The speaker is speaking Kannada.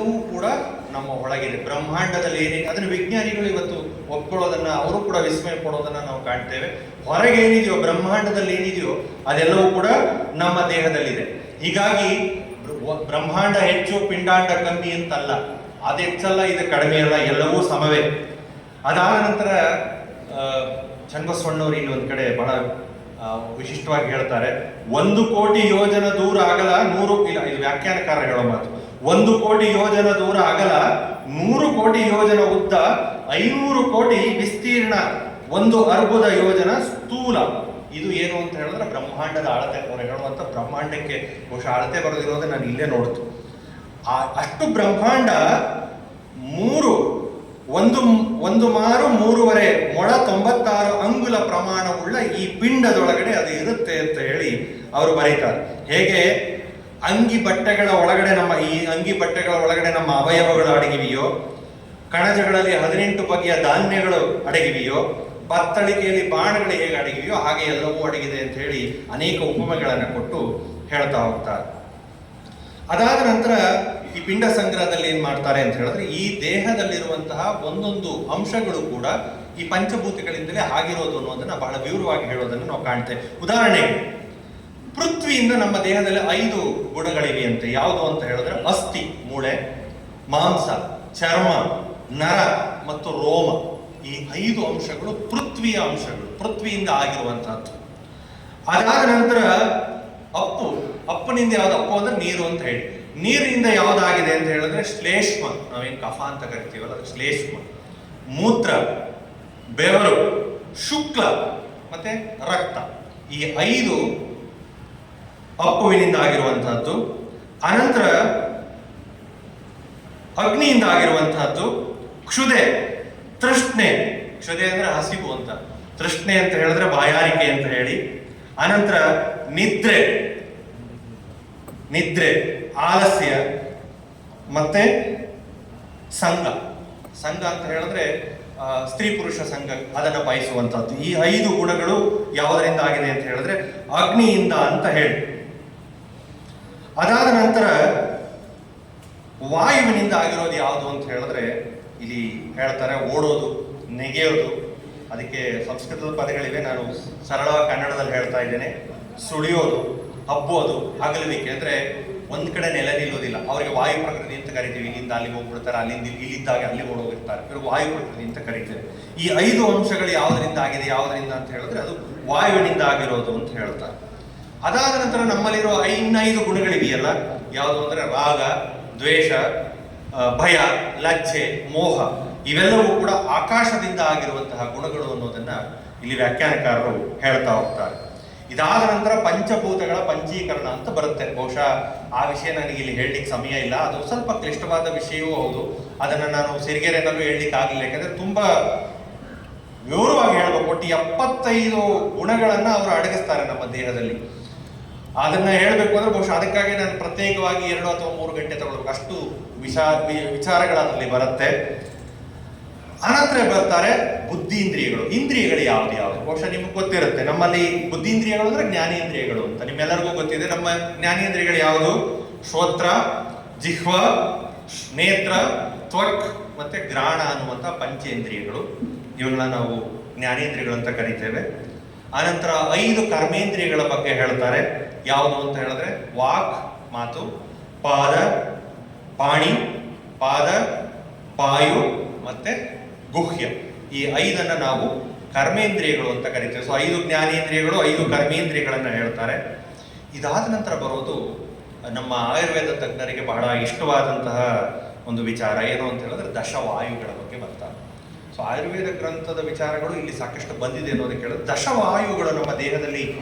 ಇದೆಲ್ಲವೂ ಕೂಡ ನಮ್ಮ ಒಳಗಿದೆ. ಬ್ರಹ್ಮಾಂಡದಲ್ಲಿ ಏನಿದೆ ಅದನ್ನು ವಿಜ್ಞಾನಿಗಳು ಇವತ್ತು ಒಪ್ಕೊಳ್ಳೋದನ್ನ, ಅವರು ಕೂಡ ವಿಸ್ಮಯ ಪಡೋದನ್ನ ನಾವು ಕಾಣ್ತೇವೆ. ಹೊರಗೆ ಏನಿದೆಯೋ, ಬ್ರಹ್ಮಾಂಡದಲ್ಲಿ ಏನಿದೆಯೋ ಅದೆಲ್ಲವೂ ಕೂಡ ನಮ್ಮ ದೇಹದಲ್ಲಿದೆ. ಹೀಗಾಗಿ ಬ್ರಹ್ಮಾಂಡ ಹೆಚ್ಚು, ಪಿಂಡಾಂಡ ಕಮ್ಮಿ ಅಂತಲ್ಲ, ಅದು ಹೆಚ್ಚಲ್ಲ, ಇದು ಕಡಿಮೆ ಅಲ್ಲ, ಎಲ್ಲವೂ ಸಮವೇ. ಅದಾದ ನಂತರ ಚನ್ನಬಸವಣ್ಣವರು ಇಲ್ಲಿ ಒಂದ್ ಕಡೆ ಬಹಳ ವಿಶಿಷ್ಟವಾಗಿ ಹೇಳ್ತಾರೆ, 1 ಕೋಟಿ ಯೋಜನ ದೂರ ಅಗಲ 100 ಇಲ್ಲ, ಇದು ವ್ಯಾಖ್ಯಾನಕಾರ ಹೇಳೋ ಮಾತು. 1 ಕೋಟಿ ಯೋಜನ ದೂರ ಅಗಲ 100 ಕೋಟಿ ಯೋಜನ ಉದ್ದ 500 ಕೋಟಿ ವಿಸ್ತೀರ್ಣ 1 ಅರ್ಬುದ ಯೋಜನ ಸ್ಥೂಲ. ಇದು ಏನು ಅಂತ ಹೇಳಿದ್ರೆ ಬ್ರಹ್ಮಾಂಡದ ಅಳತೆ. ಅವರು ಹೇಳುವಂತ ಬ್ರಹ್ಮಾಂಡಕ್ಕೆ ಬಹುಶಃ ಅಳತೆ ಬರೆದಿರೋದೇ ನಾನು ಇಲ್ಲೇ ನೋಡ್ತು. ಅಷ್ಟು ಬ್ರಹ್ಮಾಂಡ ಒಂದು ಮಾರು 3.5 ಮೊಳ 96 ಅಂಗುಲ ಪ್ರಮಾಣವುಳ್ಳ ಈ ಪಿಂಡದೊಳಗಡೆ ಅದು ಇರುತ್ತೆ ಅಂತ ಹೇಳಿ ಅವರು ಬರೀತಾರೆ. ಹೇಗೆ ಅಂಗಿ ಬಟ್ಟೆಗಳ ಒಳಗಡೆ ನಮ್ಮ ಅವಯವಗಳು ಅಡಗಿವೆಯೋ, ಕಣಜಗಳಲ್ಲಿ 18 ಬಗೆಯ ಧಾನ್ಯಗಳು ಅಡಗಿವೆಯೋ, ಬತ್ತಳಿಕೆಯಲ್ಲಿ ಬಾಣಗಳು ಹೇಗೆ ಅಡಗಿವೆಯೋ ಹಾಗೆ ಎಲ್ಲವೂ ಅಡಗಿದೆ ಅಂತ ಹೇಳಿ ಅನೇಕ ಉಪಮೆಗಳನ್ನು ಕೊಟ್ಟು ಹೇಳ್ತಾ ಹೋಗ್ತಾರೆ. ಅದಾದ ನಂತರ ಈ ಪಿಂಡ ಸಂಗ್ರಹದಲ್ಲಿ ಏನ್ ಮಾಡ್ತಾರೆ ಅಂತ ಹೇಳಿದ್ರೆ, ಈ ದೇಹದಲ್ಲಿರುವಂತಹ ಒಂದೊಂದು ಅಂಶಗಳು ಕೂಡ ಈ ಪಂಚಭೂತಗಳಿಂದಲೇ ಆಗಿರೋದು ಅನ್ನೋದನ್ನ ಬಹಳ ವಿವರವಾಗಿ ಹೇಳೋದನ್ನು ನಾವು ಕಾಣ್ತೇವೆ. ಉದಾಹರಣೆಗೆ ಪೃಥ್ವಿಯಿಂದ ನಮ್ಮ ದೇಹದಲ್ಲಿ 5 ಗುಣಗಳಿವೆ ಅಂತ. ಯಾವುದು ಅಂತ ಹೇಳಿದ್ರೆ ಅಸ್ಥಿ, ಮೂಳೆ, ಮಾಂಸ, ಚರ್ಮ, ನರ ಮತ್ತು ರೋಮ. ಈ 5 ಅಂಶಗಳು ಪೃಥ್ವಿಯ ಅಂಶಗಳು, ಪೃಥ್ವಿಯಿಂದ ಆಗಿರುವಂತಹದ್ದು. ಅದಾದ ನಂತರ ಅಪ್ಪನಿಂದ ಯಾವ್ದು? ಅಪ್ಪು ಅಂದ್ರೆ ನೀರು ಅಂತ ಹೇಳಿ. ನೀರಿನಿಂದ ಯಾವ್ದಾಗಿದೆ ಅಂತ ಹೇಳಿದ್ರೆ ಶ್ಲೇಷ್ಮ, ನಾವೇನು ಕಫ ಅಂತ ಕರಿತೀವಲ್ಲ ಅದು ಶ್ಲೇಷ್ಮ. ಮೂತ್ರ, ಬೆವರು, ಶುಕ್ಲ ಮತ್ತೆ ರಕ್ತ. ಈ 5 ಅಪ್ಪುವಿನಿಂದ ಆಗಿರುವಂತಹದ್ದು. ಅನಂತರ ಅಗ್ನಿಯಿಂದ ಆಗಿರುವಂತಹದ್ದು ಕ್ಷುದೆ, ತೃಷ್ಣೆ. ಕ್ಷುದೆ ಅಂದ್ರೆ ಹಸಿವು ಅಂತ, ತೃಷ್ಣೆ ಅಂತ ಹೇಳಿದ್ರೆ ಬಾಯಾರಿಕೆ ಅಂತ ಹೇಳಿ. ಅನಂತರ ನಿದ್ರೆ, ಆಲಸ್ಯ, ಮತ್ತೆ ಸಂಘ ಅಂತ ಹೇಳಿದ್ರೆ ಸ್ತ್ರೀ ಪುರುಷ ಸಂಘ, ಅದನ್ನು ಬಯಸುವಂತಹದ್ದು. ಈ 5 ಗುಣಗಳು ಯಾವುದರಿಂದ ಆಗಿದೆ ಅಂತ ಹೇಳಿದ್ರೆ ಅಗ್ನಿಯಿಂದ ಅಂತ ಹೇಳಿ. ಅದಾದ ನಂತರ ವಾಯುವಿನಿಂದ ಆಗಿರೋದು ಯಾವುದು ಅಂತ ಹೇಳಿದ್ರೆ ಇಲ್ಲಿ ಹೇಳ್ತಾರೆ ಓಡೋದು, ನೆಗೆಯೋದು. ಅದಕ್ಕೆ ಸಂಸ್ಕೃತದ ಪದಗಳಿವೆ, ನಾನು ಸರಳವಾಗಿ ಕನ್ನಡದಲ್ಲಿ ಹೇಳ್ತಾ ಇದ್ದೇನೆ. ಸುಳಿಯೋದು, ಹಬ್ಬೋದು, ಅಗಲುವಿಕೆ. ಅಂದ್ರೆ ಒಂದ್ ಕಡೆ ನೆಲೆ ನಿಲ್ಲೋದಿಲ್ಲ. ಅವರಿಗೆ ವಾಯು ಪ್ರಕೃತಿ ಅಂತ ಕರಿತೀವಿ. ಇಲ್ಲಿಂದ ಅಲ್ಲಿಗೆ ಹೋಗ್ಬಿಡ್ತಾರೆ, ಇಲ್ಲಿದ್ದಾಗ ಅಲ್ಲಿ ಓಡೋಗಿರ್ತಾರೆ, ಇವ್ರಿಗೆ ವಾಯು ಪ್ರಕೃತಿ ಅಂತ ಕರಿತೇವೆ. ಈ 5 ಅಂಶಗಳು ಯಾವುದರಿಂದ ಆಗಿದೆ, ಯಾವುದರಿಂದ ಅಂತ ಹೇಳಿದ್ರೆ ಅದು ವಾಯುವಿನಿಂದ ಆಗಿರೋದು ಅಂತ ಹೇಳ್ತಾರೆ. ಅದಾದ ನಂತರ ನಮ್ಮಲ್ಲಿರೋ 5 ಗುಣಗಳಿವೆಯಲ್ಲ, ಯಾವುದು ಅಂದ್ರೆ ರಾಗ, ದ್ವೇಷ, ಭಯ, ಲಜ್ಜೆ, ಮೋಹ. ಇವೆಲ್ಲವೂ ಕೂಡ ಆಕಾಶದಿಂದ ಆಗಿರುವಂತಹ ಗುಣಗಳು ಅನ್ನೋದನ್ನ ಇಲ್ಲಿ ವ್ಯಾಖ್ಯಾನಕಾರರು ಹೇಳ್ತಾ ಹೋಗ್ತಾರೆ. ಇದಾದ ನಂತರ ಪಂಚಭೂತಗಳ ಪಂಚೀಕರಣ ಅಂತ ಬರುತ್ತೆ. ಬಹುಶಃ ಆ ವಿಷಯ ನನಗೆ ಇಲ್ಲಿ ಹೇಳಲಿಕ್ಕೆ ಸಮಯ ಇಲ್ಲ, ಅದು ಸ್ವಲ್ಪ ಕ್ಲಿಷ್ಟವಾದ ವಿಷಯವೂ ಹೌದು. ಅದನ್ನ ನಾನು ಸಿರಿಗೆರೆನಲ್ಲೂ ಹೇಳಲಿಕ್ಕೆ ಆಗಲಿಲ್ಲ, ಯಾಕಂದ್ರೆ ತುಂಬಾ ವಿವರವಾಗಿ ಹೇಳ್ಬೇಕು. ಒಟ್ಟು 75 ಗುಣಗಳನ್ನ ಅವರು ಅಡಗಿಸ್ತಾರೆ ನಮ್ಮ ದೇಹದಲ್ಲಿ. ಅದನ್ನ ಹೇಳ್ಬೇಕು ಅಂದ್ರೆ ಬಹುಶಃ ಅದಕ್ಕಾಗಿ ನಾನು ಪ್ರತ್ಯೇಕವಾಗಿ 2 ಅಥವಾ 3 ಗಂಟೆ ತಗೊಳ್ಬೇಕು, ಅಷ್ಟು ವಿಚಾರಗಳು ಅದರಲ್ಲಿ ಬರುತ್ತೆ. ಅನಂತರ ಬರ್ತಾರೆ ಬುದ್ಧೀಂದ್ರಿಯಗಳು. ಇಂದ್ರಿಯಗಳು ಯಾವ್ದು ಬಹುಶಃ ನಿಮ್ಗೆ ಗೊತ್ತಿರುತ್ತೆ. ನಮ್ಮಲ್ಲಿ ಬುದ್ಧೀಂದ್ರಿಯಗಳು ಅಂದ್ರೆ ಜ್ಞಾನೇಂದ್ರಿಯಗಳು ಅಂತ ನಿಮ್ಮೆಲ್ಲರಿಗೂ ಗೊತ್ತಿದೆ. ನಮ್ಮ ಜ್ಞಾನೇಂದ್ರಿಯಗಳು ಯಾವುದು? ಶ್ರೋತ್ರ, ಜಿಹ್ವ, ನೇತ್ರ, ತ್ವಕ್ ಮತ್ತೆ ಗ್ರಾಣ ಅನ್ನುವಂಥ ಪಂಚೇಂದ್ರಿಯಗಳು. ಇವುಗಳನ್ನ ನಾವು ಜ್ಞಾನೇಂದ್ರಿಯಗಳು ಅಂತ ಕರಿತೇವೆ. ಅನಂತರ 5 ಕರ್ಮೇಂದ್ರಿಯಗಳ ಬಗ್ಗೆ ಹೇಳ್ತಾರೆ. ಯಾವುದು ಅಂತ ಹೇಳಿದ್ರೆ ವಾಕ್, ಮಾತು, ಪಾದ, ಪಾಯು ಮತ್ತೆ ಗುಹ್ಯ. ಈ 5 ನಾವು ಕರ್ಮೇಂದ್ರಿಯಗಳು ಅಂತ ಕರಿತೇವೆ. ಸೊ 5 ಜ್ಞಾನೇಂದ್ರಿಯಗಳು, 5 ಕರ್ಮೇಂದ್ರಿಯಗಳನ್ನ ಹೇಳ್ತಾರೆ. ಇದಾದ ನಂತರ ಬರೋದು ನಮ್ಮ ಆಯುರ್ವೇದ ತಜ್ಞರಿಗೆ ಬಹಳ ಇಷ್ಟವಾದಂತಹ ಒಂದು ವಿಚಾರ. ಏನು ಅಂತ ಹೇಳಿದ್ರೆ ದಶವಾಯುಗಳ ಬಗ್ಗೆ ಬರ್ತಾರೆ. ಸೊ ಆಯುರ್ವೇದ ಗ್ರಂಥದ ವಿಚಾರಗಳು ಇಲ್ಲಿ ಸಾಕಷ್ಟು ಬಂದಿದೆ ಅನ್ನೋದಕ್ಕೆ ಹೇಳಿದ್ರೆ ದಶವಾಯುಗಳು ನಮ್ಮ ದೇಹದಲ್ಲಿ